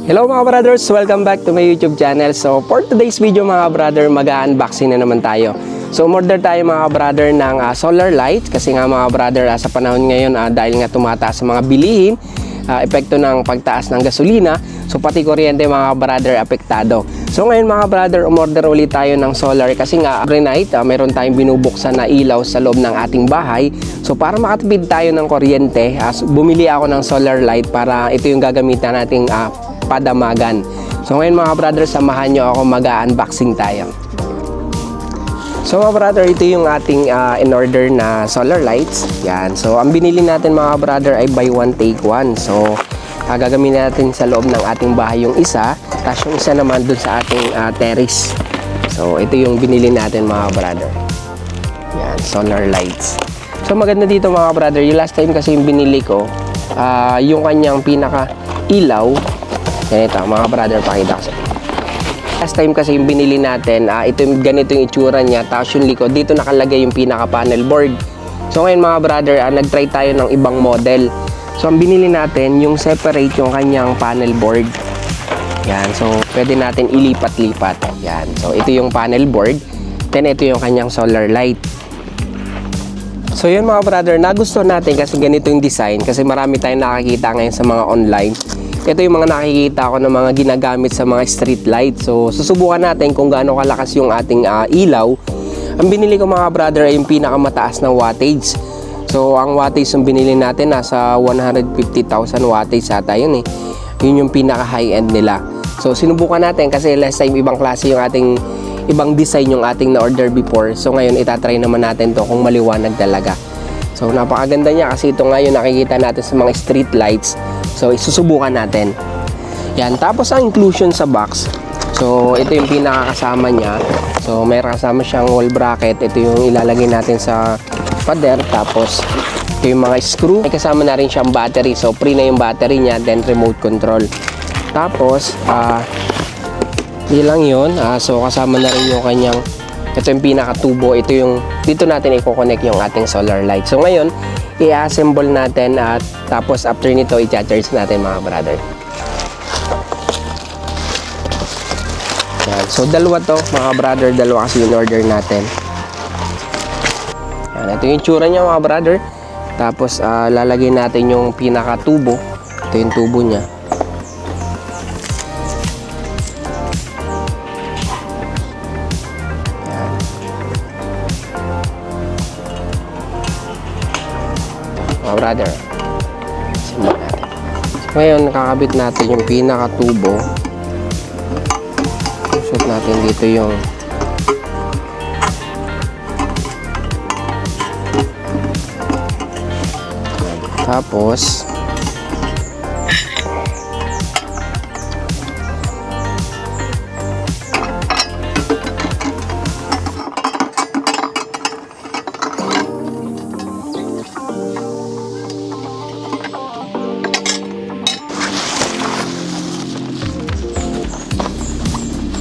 Hello mga brothers! Welcome back to my YouTube channel. So for today's video mga brother, mag-unboxing na naman tayo. So umorder tayo mga brother ng solar light kasi nga mga brother sa panahon ngayon dahil nga tumataas sa mga bilihin, epekto ng pagtaas ng gasolina, so pati kuryente mga brother apektado. So ngayon mga brother, umorder ulit tayo ng solar kasi nga every night mayroon tayong binubuksan na ilaw sa loob ng ating bahay. So para makatipid tayo ng kuryente, bumili ako ng solar light para ito yung gagamitan nating padamagan. So ngayon mga brother, samahan nyo ako mag-unboxing tayo. So mga brother, ito yung ating in-order na solar lights. Yan. So ang binili natin mga brother ay buy one take one. So gagamitin natin sa loob ng ating bahay yung isa, tapos yung isa naman dun sa ating terrace. So ito yung binili natin mga brother. Yan, solar lights. So maganda dito mga brother, yung last time kasi yung binili ko, yung kanyang pinaka ilaw, ganito mga brother, pakita ko sa last time kasi yung binili natin, ganito yung itsura niya, tapos yung likod dito nakalagay yung pinaka panel board. So ngayon mga brother, nagtry tayo ng ibang model. So ang binili natin yung separate yung kanyang panel board. Yan, so pwede natin ilipat-lipat. Yan, so ito yung panel board, then ito yung kanyang solar light. So yun mga brother, nagustuhan natin kasi ganito yung design, kasi marami tayong nakakita ngayon sa mga online. Ito yung mga nakikita ko ng mga ginagamit sa mga street light. So susubukan natin kung gaano kalakas yung ating ilaw. Ang binili ko mga brother ay yung pinakamataas na wattage. So ang wattage yung binili natin nasa 150,000 wattage ata yun eh. Yun yung pinaka high end nila. So sinubukan natin kasi last time ibang klase yung ating, ibang design yung ating na-order before. So ngayon itatry naman natin to kung maliwanag talaga. So napakaganda niya kasi ito ngayon nakikita natin sa mga street lights. So isusubukan natin. Yan, tapos ang inclusion sa box. So ito yung pinakakasama niya. So may kasama siyang wall bracket. Ito yung ilalagay natin sa pader. Tapos ito yung mga screw. May kasama na rin siyang battery. So free na yung battery niya, then remote control. Tapos di lang yun. So kasama na rin yung kanyang, ito yung pinaka-tubo. Ito yung, dito natin i-connect yung ating solar light. So ngayon, i-assemble natin at tapos after nito, i-charge natin mga brother. Yan. So dalawa to mga brother, dalawa kasi yung order natin. Yan. Ito yung tsura niya mga brother. Tapos lalagay natin yung pinaka-tubo. Ito yung tubo niya. Mga brother, simulan natin. So, ngayon nakakabit natin yung pinaka-tubo. Shoot natin dito yung tapos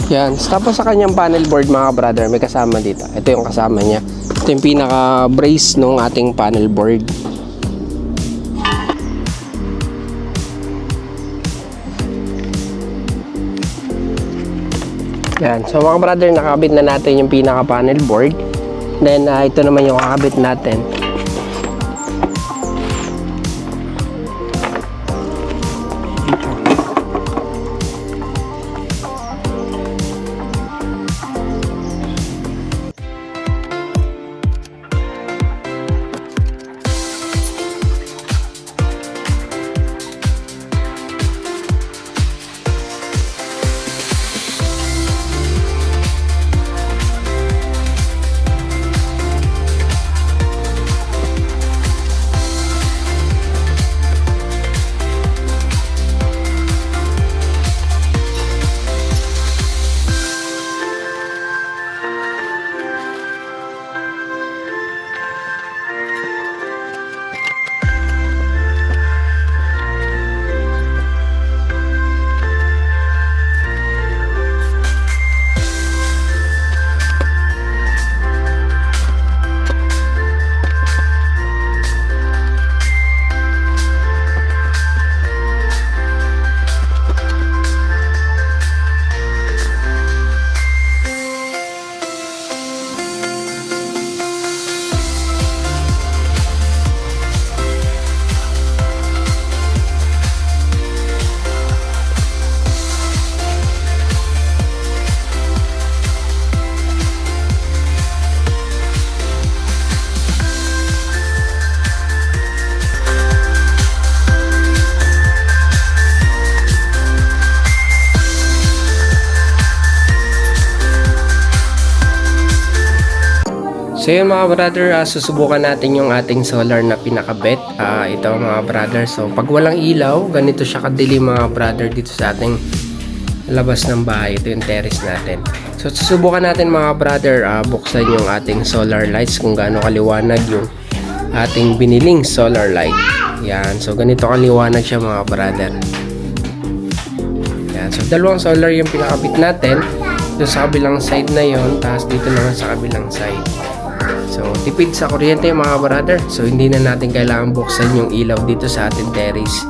yan. Tapos sa kanyang panel board mga brother, may kasama dito. Ito yung kasama niya. Ito yung pinaka brace nung ating panel board. Yan. So mga brother, nakakabit na natin yung pinaka panel board. Then ito naman yung kakabit natin. So yun mga brother, susubukan natin yung ating solar na pinakabit. Ito mga brother, so pag walang ilaw, ganito siya kadilim mga brother dito sa ating labas ng bahay. Ito yung terrace natin. So susubukan natin mga brother, buksan yung ating solar lights kung gaano kaliwanag yung ating biniling solar light. Yan, so ganito kaliwanag siya mga brother. Yan, so dalawang solar yung pinakabit natin. Doon sa kabilang side na yon, tapos dito naman sa kabilang side. So tipid sa kuryente mga brother. So hindi na natin kailangan buksan yung ilaw dito sa ating terrace.